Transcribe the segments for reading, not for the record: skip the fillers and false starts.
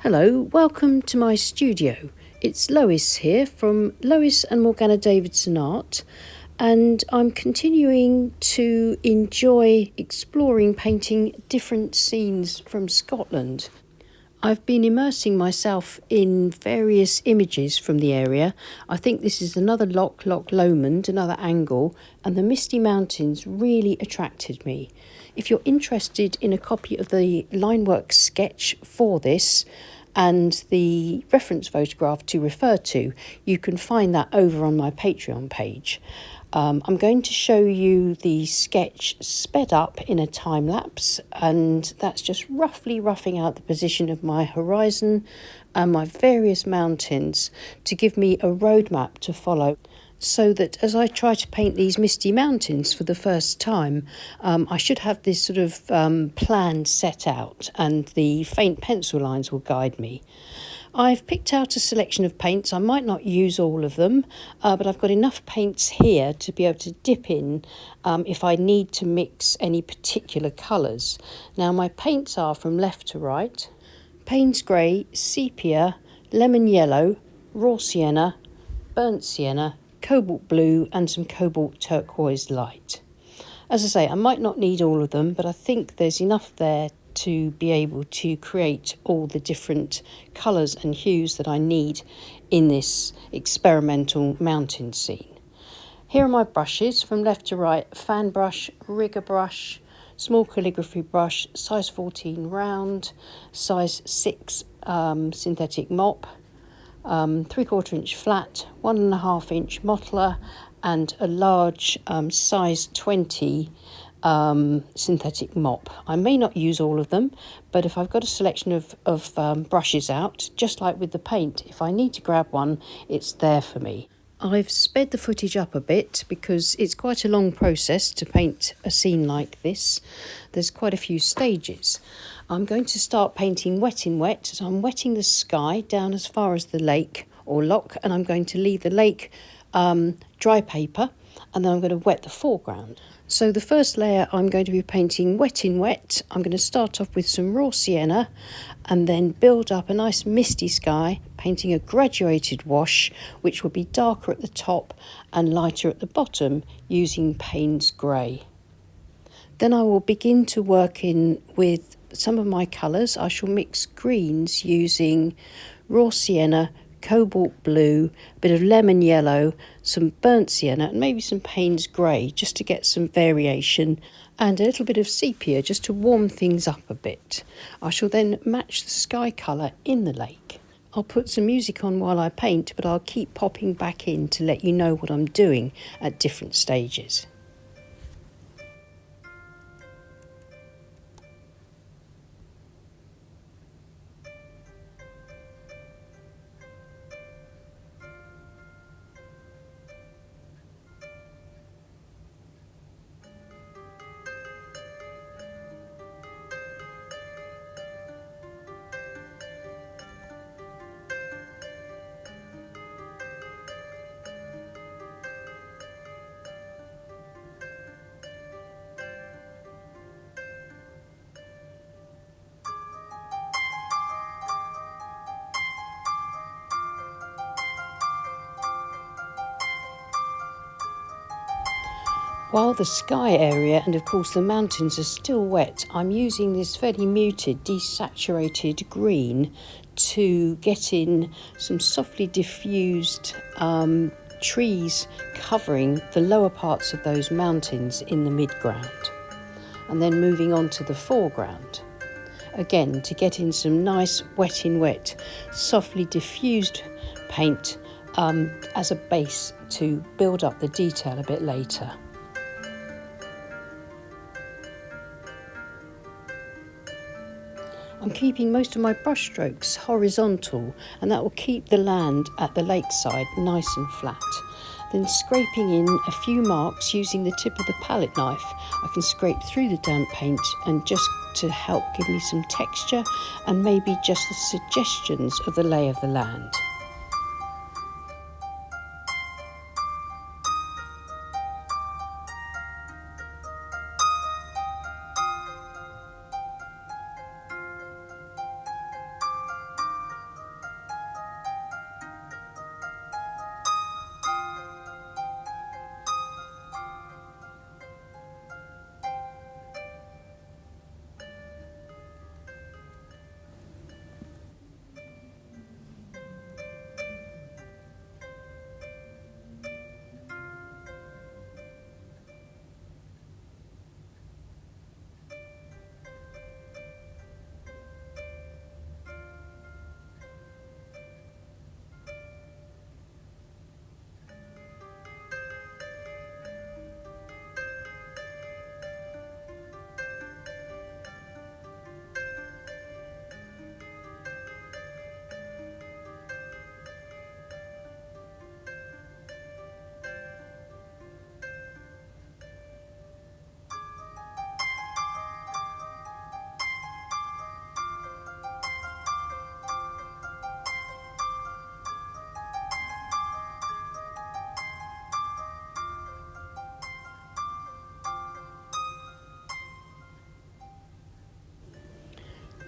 Hello, welcome to my studio. It's Lois here from Lois and Morgana Davidson Art, and I'm continuing to enjoy exploring painting different scenes from Scotland. I've been immersing myself in various images from the area. I think this is another Loch Lomond, another angle, and the Misty Mountains really attracted me. If you're interested in a copy of the linework sketch for this and the reference photograph to refer to, you can find that over on my Patreon page. I'm going to show you the sketch sped up in a time lapse, and that's just roughly roughing out the position of my horizon and my various mountains to give me a roadmap to follow, so that as I try to paint these misty mountains for the first time, I should have this sort of plan set out, and the faint pencil lines will guide me. I've picked out a selection of paints. I might not use all of them, but I've got enough paints here to be able to dip in if I need to mix any particular colours. Now, my paints are from left to right: Payne's Grey, Sepia, Lemon Yellow, Raw Sienna, Burnt Sienna, Cobalt Blue and some Cobalt Turquoise Light. As I say, I might not need all of them, but I think there's enough there to be able to create all the different colours and hues that I need in this experimental mountain scene. Here are my brushes from left to right: fan brush, rigger brush, small calligraphy brush, size 14 round, size 6 synthetic mop, 3/4 inch flat, 1.5 inch mottler, and a large size 20 synthetic mop. I may not use all of them, but if I've got a selection of brushes out, just like with the paint, if I need to grab one, it's there for me. I've sped the footage up a bit because it's quite a long process to paint a scene like this. There's quite a few stages. I'm going to start painting wet in wet, so I'm wetting the sky down as far as the lake or loch, and I'm going to leave the lake dry paper, and then I'm going to wet the foreground. So the first layer I'm going to be painting wet in wet. I'm going to start off with some raw sienna and then build up a nice misty sky, painting a graduated wash which will be darker at the top and lighter at the bottom using Payne's Grey. Then I will begin to work in with some of my colours. I shall mix greens using raw sienna, cobalt blue, a bit of lemon yellow, some burnt sienna and maybe some Payne's Grey just to get some variation, and a little bit of sepia just to warm things up a bit. I shall then match the sky colour in the lake. I'll put some music on while I paint, but I'll keep popping back in to let you know what I'm doing at different stages. While the sky area and of course the mountains are still wet, I'm using this fairly muted, desaturated green to get in some softly diffused trees covering the lower parts of those mountains in the midground. And then moving on to the foreground, again to get in some nice wet in wet, softly diffused paint as a base to build up the detail a bit later. I'm keeping most of my brush strokes horizontal, and that will keep the land at the lakeside nice and flat. Then scraping in a few marks using the tip of the palette knife, I can scrape through the damp paint and just to help give me some texture and maybe just the suggestions of the lay of the land.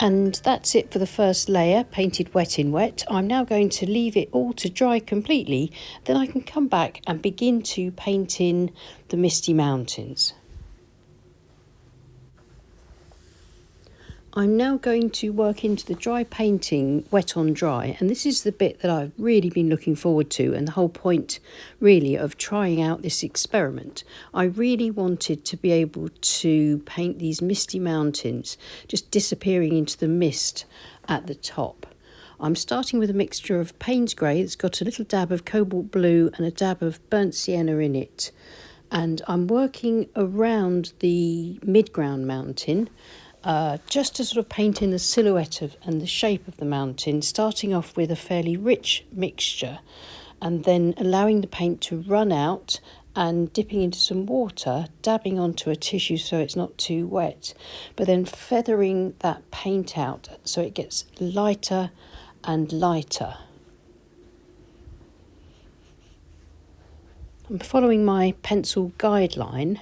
And that's it for the first layer, painted wet in wet. I'm now going to leave it all to dry completely, then I can come back and begin to paint in the Misty Mountains. I'm now going to work into the dry painting wet on dry, and this is the bit that I've really been looking forward to, and the whole point really of trying out this experiment. I really wanted to be able to paint these misty mountains just disappearing into the mist at the top. I'm starting with a mixture of Payne's grey that's got a little dab of cobalt blue and a dab of burnt sienna in it, and I'm working around the Midground mountain, just to sort of paint in the silhouette and the shape of the mountain, starting off with a fairly rich mixture and then allowing the paint to run out and dipping into some water, dabbing onto a tissue so it's not too wet, but then feathering that paint out so it gets lighter and lighter. I'm following my pencil guideline.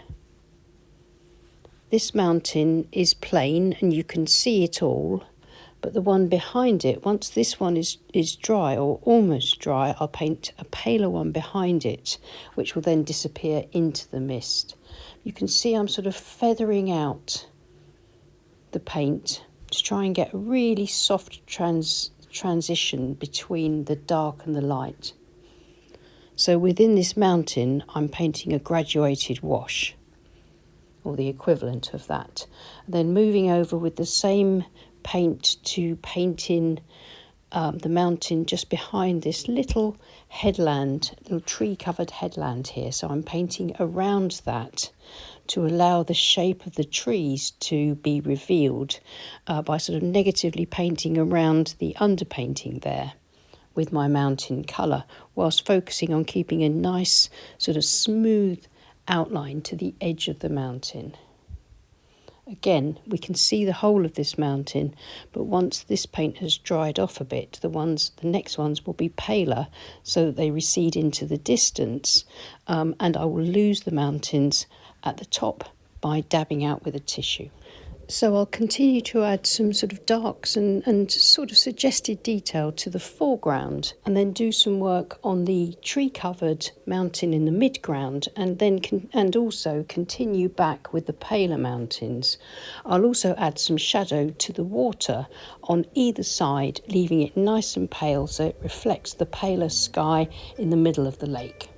This mountain is plain and you can see it all, but the one behind it, once this one is dry or almost dry, I'll paint a paler one behind it, which will then disappear into the mist. You can see I'm sort of feathering out the paint to try and get a really soft transition between the dark and the light. So within this mountain, I'm painting a graduated wash, or the equivalent of that. Then moving over with the same paint to paint in the mountain just behind this little headland, little tree-covered headland here. So I'm painting around that to allow the shape of the trees to be revealed by sort of negatively painting around the underpainting there with my mountain colour, whilst focusing on keeping a nice sort of smooth outline to the edge of the mountain. Again, we can see the whole of this mountain, but once this paint has dried off a bit, the next ones will be paler so that they recede into the distance, and I will lose the mountains at the top by dabbing out with a tissue. So I'll continue to add some sort of darks and sort of suggested detail to the foreground, and then do some work on the tree-covered mountain in the midground, and also continue back with the paler mountains. I'll also add some shadow to the water on either side, leaving it nice and pale so it reflects the paler sky in the middle of the lake.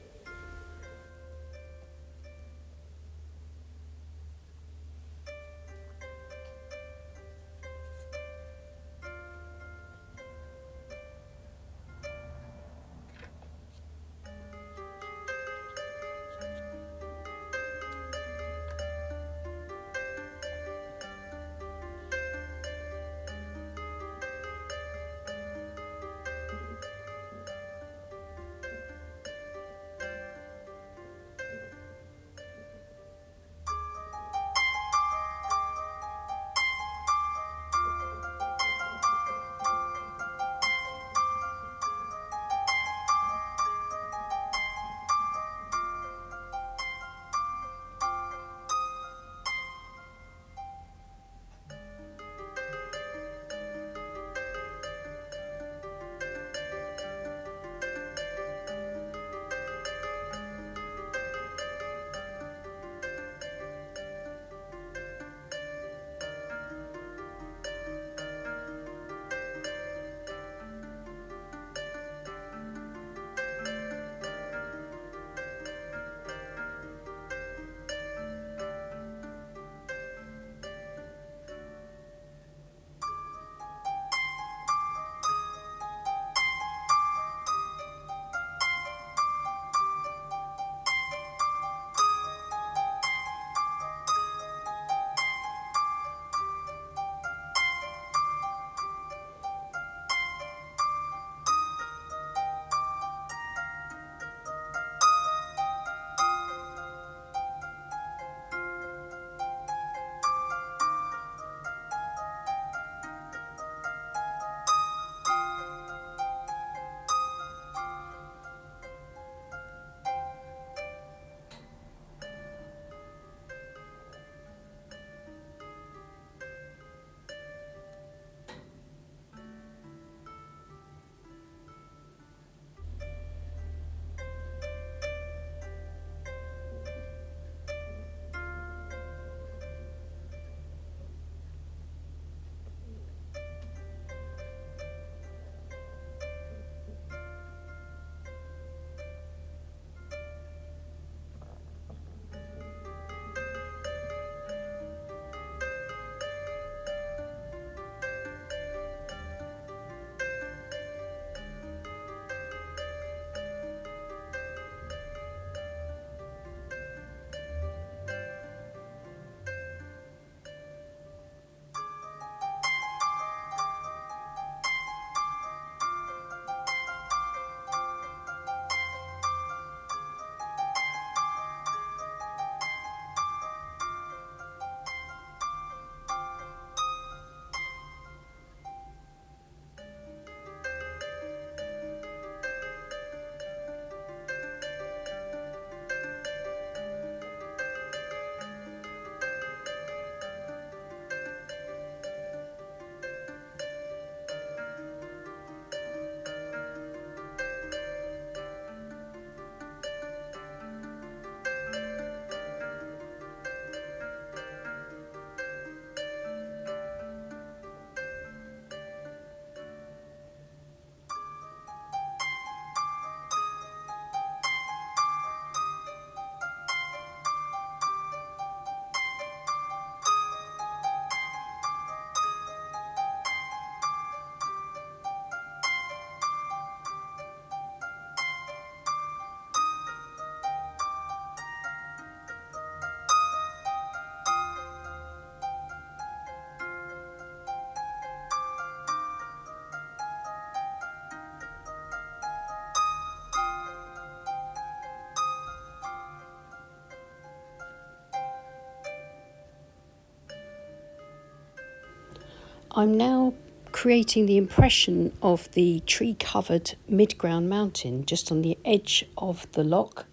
I'm now creating the impression of the tree-covered Midground mountain just on the edge of the loch,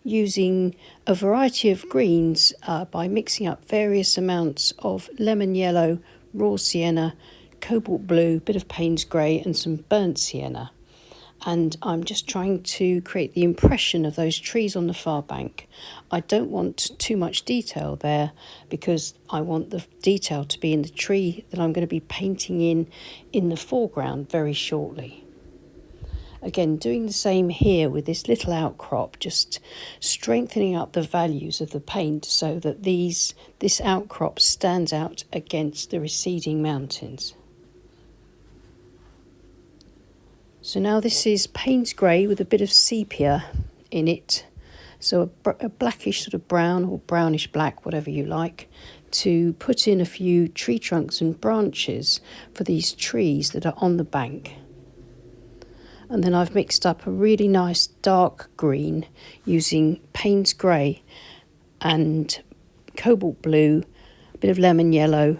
using a variety of greens by mixing up various amounts of lemon yellow, raw sienna, cobalt blue, bit of Payne's grey and some burnt sienna. And I'm just trying to create the impression of those trees on the far bank. I don't want too much detail there because I want the detail to be in the tree that I'm going to be painting in the foreground very shortly. Again, doing the same here with this little outcrop, just strengthening up the values of the paint so that this outcrop stands out against the receding mountains. So now this is Payne's grey with a bit of sepia in it, so a blackish sort of brown or brownish black, whatever you like, to put in a few tree trunks and branches for these trees that are on the bank. And then I've mixed up a really nice dark green using Payne's grey and cobalt blue, a bit of lemon yellow,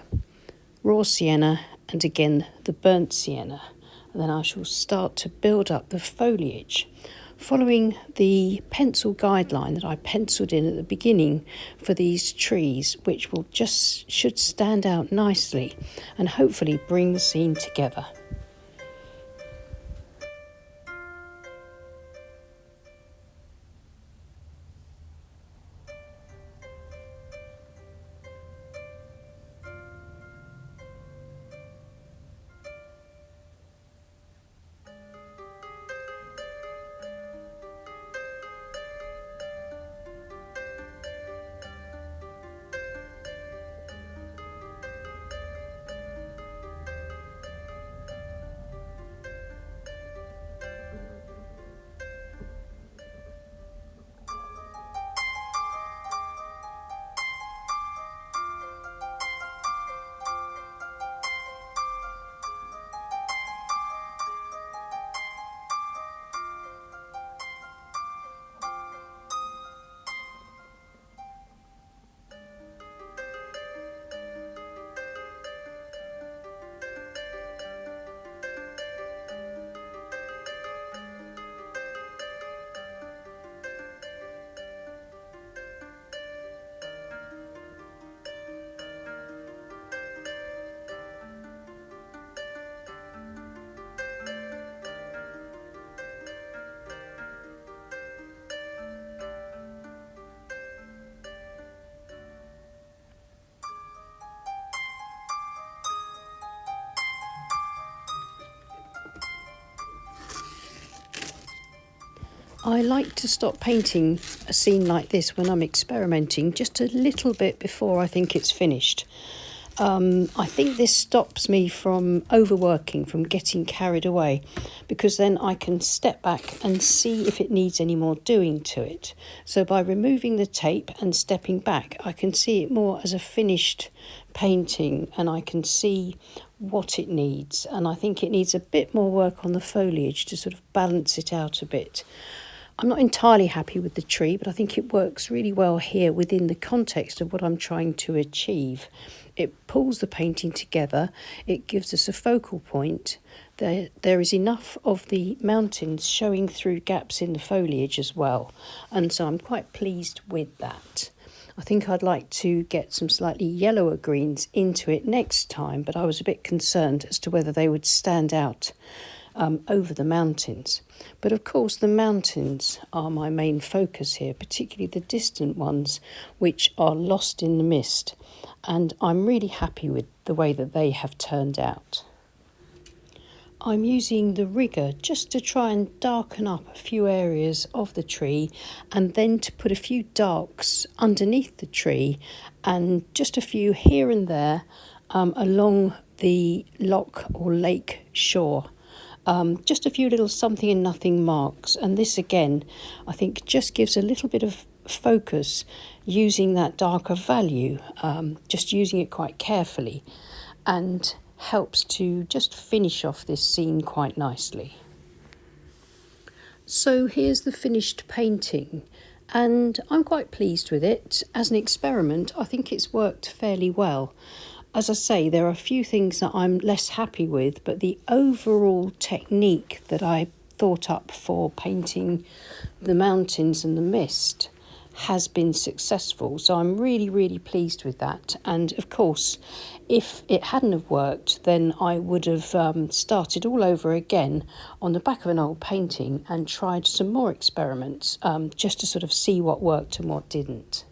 raw sienna, and again the burnt sienna. And then I shall start to build up the foliage, following the pencil guideline that I penciled in at the beginning for these trees, which should stand out nicely and hopefully bring the scene together. I like to stop painting a scene like this when I'm experimenting just a little bit before I think it's finished. I think this stops me from overworking, from getting carried away, because then I can step back and see if it needs any more doing to it. So by removing the tape and stepping back, I can see it more as a finished painting and I can see what it needs. And I think it needs a bit more work on the foliage to sort of balance it out a bit. I'm not entirely happy with the tree, but I think it works really well here within the context of what I'm trying to achieve. It pulls the painting together, it gives us a focal point. There is enough of the mountains showing through gaps in the foliage as well, and so I'm quite pleased with that. I think I'd like to get some slightly yellower greens into it next time, but I was a bit concerned as to whether they would stand out over the mountains. But of course the mountains are my main focus here, particularly the distant ones which are lost in the mist, and I'm really happy with the way that they have turned out. I'm using the rigger just to try and darken up a few areas of the tree and then to put a few darks underneath the tree and just a few here and there along the loch or lake shore. Just a few little something and nothing marks, and this again I think just gives a little bit of focus using that darker value, just using it quite carefully, and helps to just finish off this scene quite nicely. So here's the finished painting, and I'm quite pleased with it. As an experiment, I think it's worked fairly well. As I say, there are a few things that I'm less happy with, but the overall technique that I thought up for painting the mountains and the mist has been successful. So I'm really, really pleased with that. And of course, if it hadn't have worked, then I would have started all over again on the back of an old painting and tried some more experiments just to sort of see what worked and what didn't.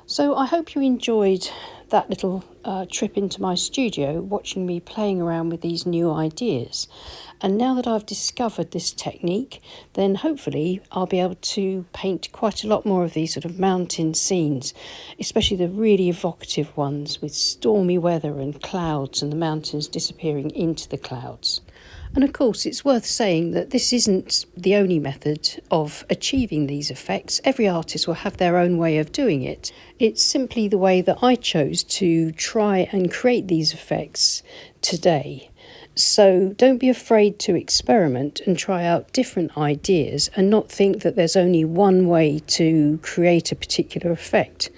So I hope you enjoyed that little trip into my studio, watching me playing around with these new ideas. And now that I've discovered this technique, then hopefully I'll be able to paint quite a lot more of these sort of mountain scenes, especially the really evocative ones with stormy weather and clouds and the mountains disappearing into the clouds. And of course, it's worth saying that this isn't the only method of achieving these effects. Every artist will have their own way of doing it. It's simply the way that I chose to try and create these effects today. So don't be afraid to experiment and try out different ideas and not think that there's only one way to create a particular effect.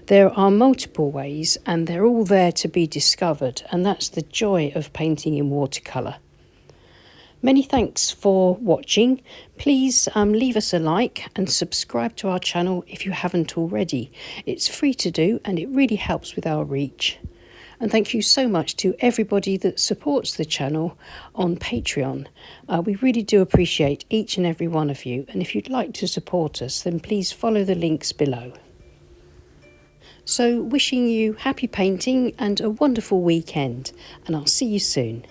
There are multiple ways and they're all there to be discovered, and that's the joy of painting in watercolour. Many thanks for watching. Please leave us a like and subscribe to our channel if you haven't already. It's free to do and it really helps with our reach. And thank you so much to everybody that supports the channel on Patreon. We really do appreciate each and every one of you. And if you'd like to support us, then please follow the links below. So wishing you happy painting and a wonderful weekend, and I'll see you soon.